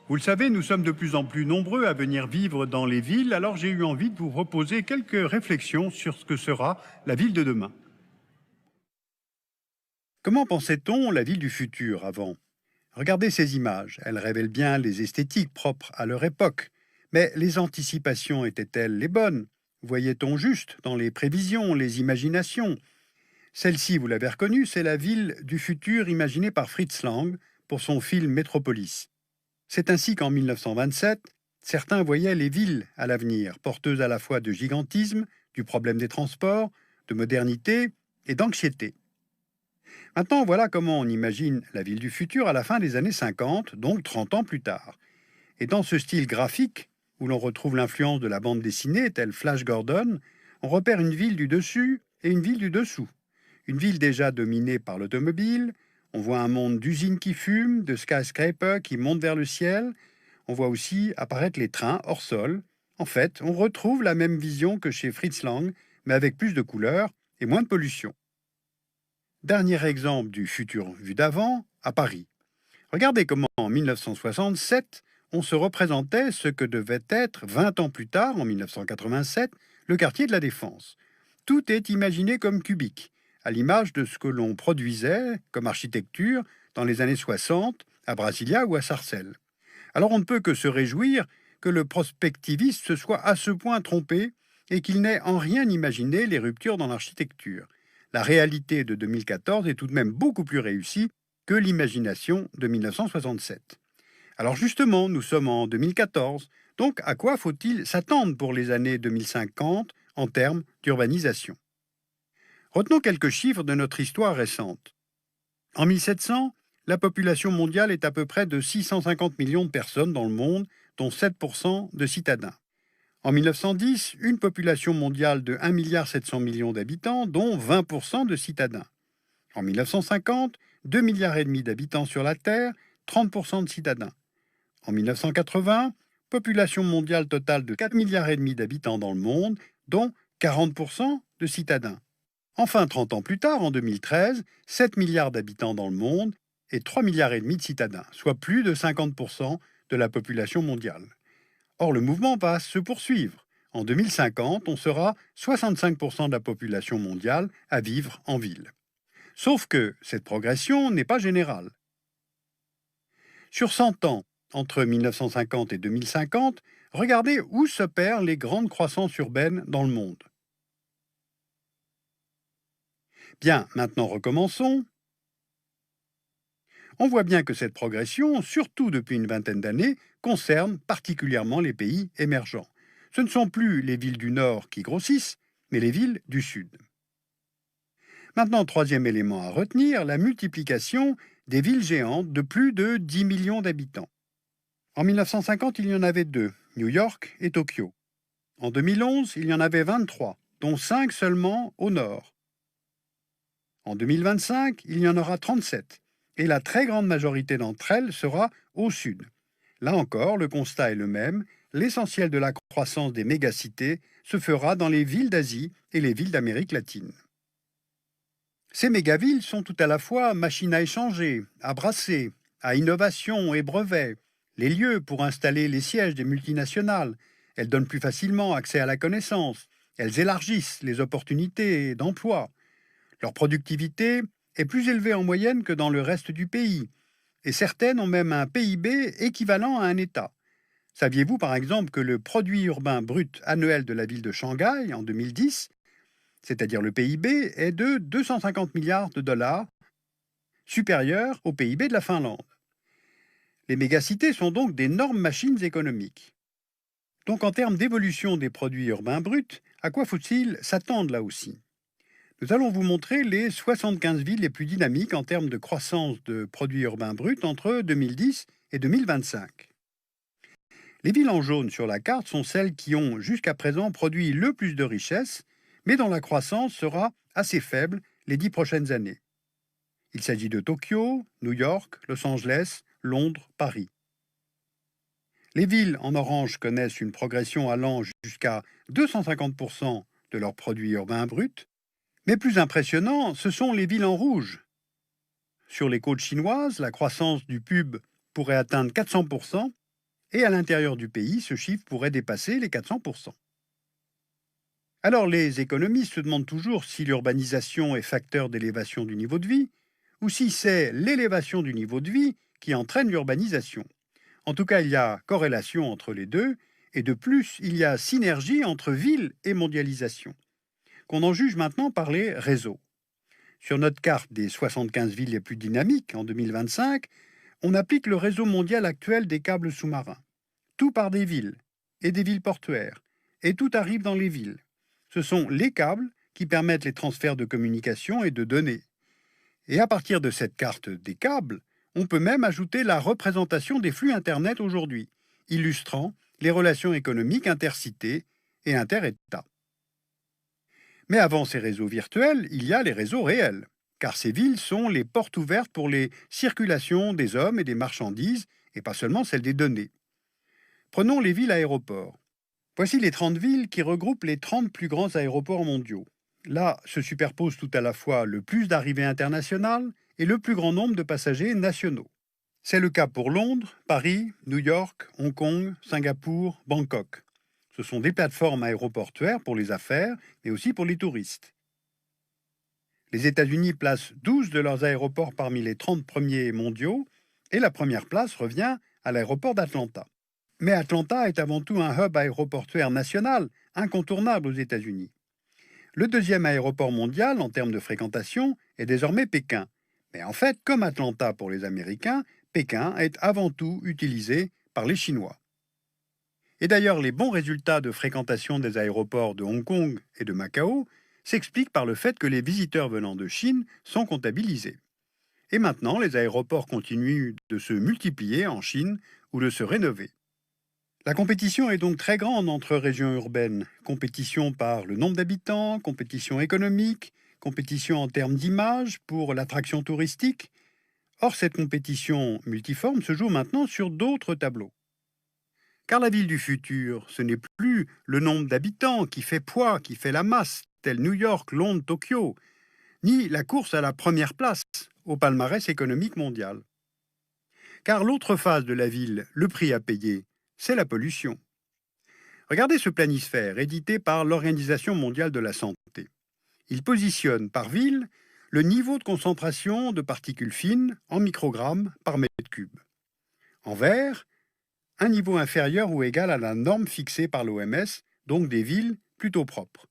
Vous le savez, nous sommes de plus en plus nombreux à venir vivre dans les villes, alors j'ai eu envie de vous proposer quelques réflexions sur ce que sera la ville de demain. Comment pensait-on la ville du futur avant? Regardez ces images, elles révèlent bien les esthétiques propres à leur époque. Mais les anticipations étaient-elles les bonnes? Voyait-on juste dans les prévisions, les imaginations? Celle-ci, vous l'avez reconnue, c'est la ville du futur imaginée par Fritz Lang pour son film Métropolis. C'est ainsi qu'en 1927, certains voyaient les villes à l'avenir, porteuses à la fois de gigantisme, du problème des transports, de modernité et d'anxiété. Maintenant, voilà comment on imagine la ville du futur à la fin des années 50, donc 30 ans plus tard. Et dans ce style graphique, où l'on retrouve l'influence de la bande dessinée, telle Flash Gordon, on repère une ville du dessus et une ville du dessous. Une ville déjà dominée par l'automobile, on voit un monde d'usines qui fument, de skyscrapers qui montent vers le ciel, on voit aussi apparaître les trains hors sol. En fait, on retrouve la même vision que chez Fritz Lang, mais avec plus de couleurs et moins de pollution. Dernier exemple du futur vu d'avant, à Paris. Regardez comment en 1967, on se représentait ce que devait être 20 ans plus tard, en 1987, le quartier de la Défense. Tout est imaginé comme cubique, à l'image de ce que l'on produisait comme architecture dans les années 60 à Brasilia ou à Sarcelles. Alors on ne peut que se réjouir que le prospectiviste se soit à ce point trompé et qu'il n'ait en rien imaginé les ruptures dans l'architecture. La réalité de 2014 est tout de même beaucoup plus réussie que l'imagination de 1967. Alors justement, nous sommes en 2014, donc à quoi faut-il s'attendre pour les années 2050 en termes d'urbanisation? Retenons quelques chiffres de notre histoire récente. En 1700, la population mondiale est à peu près de 650 millions de personnes dans le monde, dont 7% de citadins. En 1910, une population mondiale de 1,7 milliard d'habitants, dont 20% de citadins. En 1950, 2,5 milliards d'habitants sur la Terre, 30% de citadins. En 1980, population mondiale totale de 4,5 milliards d'habitants dans le monde, dont 40% de citadins. Enfin, 30 ans plus tard, en 2013, 7 milliards d'habitants dans le monde et 3,5 milliards de citadins, soit plus de 50% de la population mondiale. Or, le mouvement va se poursuivre. En 2050, on sera 65% de la population mondiale à vivre en ville. Sauf que cette progression n'est pas générale. Sur 100 ans, entre 1950 et 2050, regardez où s'opèrent les grandes croissances urbaines dans le monde. Bien, maintenant recommençons. On voit bien que cette progression, surtout depuis une vingtaine d'années, concerne particulièrement les pays émergents. Ce ne sont plus les villes du Nord qui grossissent, mais les villes du Sud. Maintenant, troisième élément à retenir, la multiplication des villes géantes de plus de 10 millions d'habitants. En 1950, il y en avait deux, New York et Tokyo. En 2011, il y en avait 23, dont 5 seulement au nord. En 2025, il y en aura 37, et la très grande majorité d'entre elles sera au sud. Là encore, le constat est le même, l'essentiel de la croissance des mégacités se fera dans les villes d'Asie et les villes d'Amérique latine. Ces mégavilles sont tout à la fois machines à échanger, à brasser, à innovation et brevets, les lieux pour installer les sièges des multinationales. Elles donnent plus facilement accès à la connaissance, elles élargissent les opportunités d'emploi. Leur productivité est plus élevée en moyenne que dans le reste du pays, et certaines ont même un PIB équivalent à un État. Saviez-vous par exemple que le produit urbain brut annuel de la ville de Shanghai en 2010, c'est-à-dire le PIB, est de 250 milliards de dollars, supérieur au PIB de la Finlande. Les mégacités sont donc d'énormes machines économiques. Donc en termes d'évolution des produits urbains bruts, à quoi faut-il s'attendre là aussi? Nous allons vous montrer les 75 villes les plus dynamiques en termes de croissance de produits urbains bruts entre 2010 et 2025. Les villes en jaune sur la carte sont celles qui ont jusqu'à présent produit le plus de richesses, mais dont la croissance sera assez faible les 10 prochaines années. Il s'agit de Tokyo, New York, Los Angeles, Londres, Paris. Les villes en orange connaissent une progression allant jusqu'à 250% de leurs produits urbains bruts, mais plus impressionnant, ce sont les villes en rouge. Sur les côtes chinoises, la croissance du PUB pourrait atteindre 400%, et à l'intérieur du pays, ce chiffre pourrait dépasser les 400%. Alors les économistes se demandent toujours si l'urbanisation est facteur d'élévation du niveau de vie, ou si c'est l'élévation du niveau de vie qui entraîne l'urbanisation. En tout cas, il y a corrélation entre les deux, et de plus, il y a synergie entre ville et mondialisation, qu'on en juge maintenant par les réseaux. Sur notre carte des 75 villes les plus dynamiques en 2025, on applique le réseau mondial actuel des câbles sous-marins. Tout part des villes et des villes portuaires, et tout arrive dans les villes. Ce sont les câbles qui permettent les transferts de communication et de données. Et à partir de cette carte des câbles, on peut même ajouter la représentation des flux Internet aujourd'hui, illustrant les relations économiques intercités et inter-États. Mais avant ces réseaux virtuels, il y a les réseaux réels, car ces villes sont les portes ouvertes pour les circulations des hommes et des marchandises, et pas seulement celles des données. Prenons les villes aéroports. Voici les 30 villes qui regroupent les 30 plus grands aéroports mondiaux. Là se superposent tout à la fois le plus d'arrivées internationales et le plus grand nombre de passagers nationaux. C'est le cas pour Londres, Paris, New York, Hong Kong, Singapour, Bangkok. Ce sont des plateformes aéroportuaires pour les affaires, mais aussi pour les touristes. Les États-Unis placent 12 de leurs aéroports parmi les 30 premiers mondiaux, et la première place revient à l'aéroport d'Atlanta. Mais Atlanta est avant tout un hub aéroportuaire national, incontournable aux États-Unis. Le deuxième aéroport mondial en termes de fréquentation est désormais Pékin. Mais en fait, comme Atlanta pour les Américains, Pékin est avant tout utilisé par les Chinois. Et d'ailleurs, les bons résultats de fréquentation des aéroports de Hong Kong et de Macao s'expliquent par le fait que les visiteurs venant de Chine sont comptabilisés. Et maintenant, les aéroports continuent de se multiplier en Chine ou de se rénover. La compétition est donc très grande entre régions urbaines. Compétition par le nombre d'habitants, compétition économique, compétition en termes d'image pour l'attraction touristique. Or, cette compétition multiforme se joue maintenant sur d'autres tableaux. Car la ville du futur, ce n'est plus le nombre d'habitants qui fait poids, qui fait la masse, tel New York, Londres, Tokyo, ni la course à la première place au palmarès économique mondial. Car l'autre phase de la ville, le prix à payer, c'est la pollution. Regardez ce planisphère édité par l'Organisation mondiale de la santé. Il positionne par ville le niveau de concentration de particules fines en microgrammes par mètre cube. En vert, un niveau inférieur ou égal à la norme fixée par l'OMS, donc des villes plutôt propres.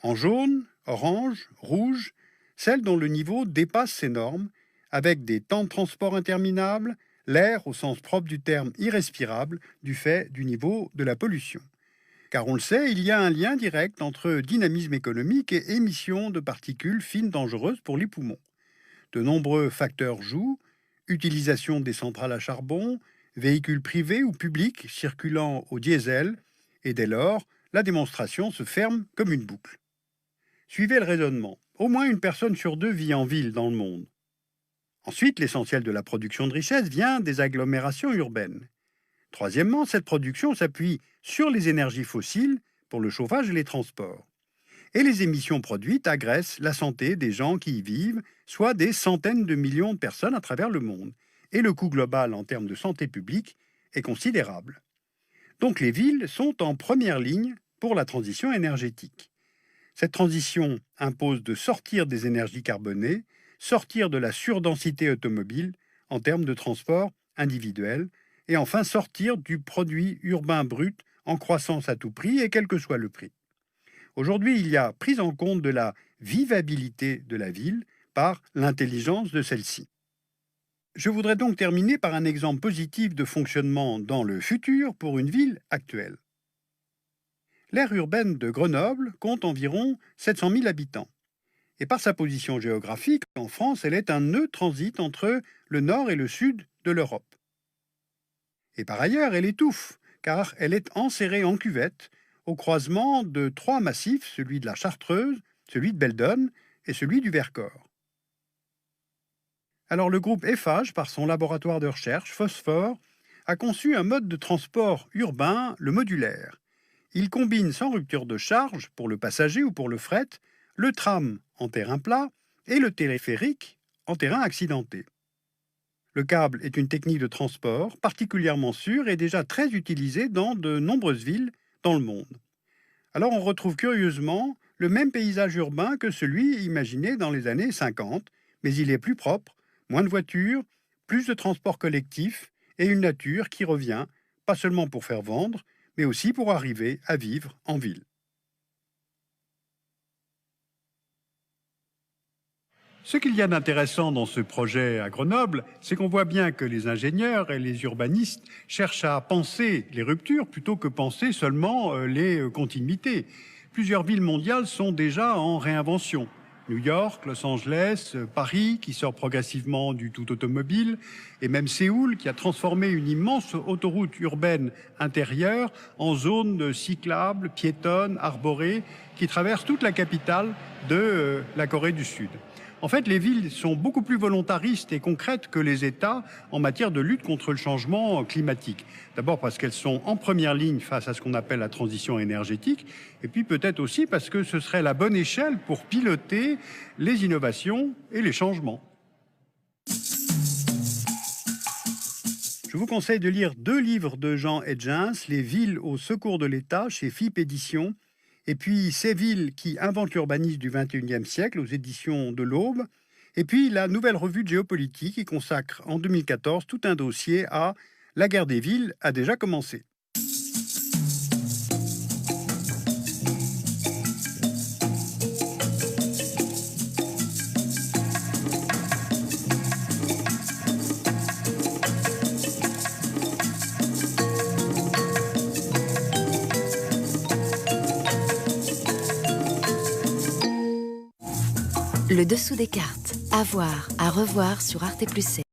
En jaune, orange, rouge, celles dont le niveau dépasse ces normes, avec des temps de transport interminables, l'air au sens propre du terme irrespirable du fait du niveau de la pollution. Car on le sait, il y a un lien direct entre dynamisme économique et émission de particules fines dangereuses pour les poumons. De nombreux facteurs jouent, utilisation des centrales à charbon, véhicules privés ou publics circulant au diesel, et dès lors, la démonstration se ferme comme une boucle. Suivez le raisonnement. Au moins une personne sur deux vit en ville dans le monde. Ensuite, l'essentiel de la production de richesse vient des agglomérations urbaines. Troisièmement, cette production s'appuie sur les énergies fossiles pour le chauffage et les transports. Et les émissions produites agressent la santé des gens qui y vivent, soit des centaines de millions de personnes à travers le monde. Et le coût global en termes de santé publique est considérable. Donc les villes sont en première ligne pour la transition énergétique. Cette transition impose de sortir des énergies carbonées, sortir de la surdensité automobile en termes de transport individuel, et enfin sortir du produit urbain brut en croissance à tout prix et quel que soit le prix. Aujourd'hui, il y a prise en compte de la vivabilité de la ville par l'intelligence de celle-ci. Je voudrais donc terminer par un exemple positif de fonctionnement dans le futur pour une ville actuelle. L'aire urbaine de Grenoble compte environ 700 000 habitants. Et par sa position géographique, en France, elle est un nœud transit entre le nord et le sud de l'Europe. Et par ailleurs, elle étouffe, car elle est enserrée en cuvette, au croisement de trois massifs, celui de la Chartreuse, celui de Beldonne et celui du Vercors. Alors le groupe Eiffage, par son laboratoire de recherche, Phosphore, a conçu un mode de transport urbain, le modulaire. Il combine sans rupture de charge, pour le passager ou pour le fret, le tram en terrain plat et le téléphérique en terrain accidenté. Le câble est une technique de transport particulièrement sûre et déjà très utilisée dans de nombreuses villes dans le monde. Alors on retrouve curieusement le même paysage urbain que celui imaginé dans les années 50, mais il est plus propre, moins de voitures, plus de transports collectifs et une nature qui revient, pas seulement pour faire vendre, mais aussi pour arriver à vivre en ville. Ce qu'il y a d'intéressant dans ce projet à Grenoble, c'est qu'on voit bien que les ingénieurs et les urbanistes cherchent à penser les ruptures plutôt que penser seulement les continuités. Plusieurs villes mondiales sont déjà en réinvention. New York, Los Angeles, Paris, qui sort progressivement du tout automobile, et même Séoul, qui a transformé une immense autoroute urbaine intérieure en zone cyclable, piétonne, arborée, qui traverse toute la capitale de la Corée du Sud. En fait, les villes sont beaucoup plus volontaristes et concrètes que les États en matière de lutte contre le changement climatique. D'abord parce qu'elles sont en première ligne face à ce qu'on appelle la transition énergétique, et puis peut-être aussi parce que ce serait la bonne échelle pour piloter les innovations et les changements. Je vous conseille de lire 2 livres de Jean Hedgens, Les villes au secours de l'État chez FIP Éditions, et puis Ces villes qui inventent l'urbanisme du XXIe siècle aux éditions de l'Aube, et puis la nouvelle revue de géopolitique qui consacre en 2014 tout un dossier à La guerre des villes a déjà commencé. Le dessous des cartes, à voir, à revoir sur Arte+C.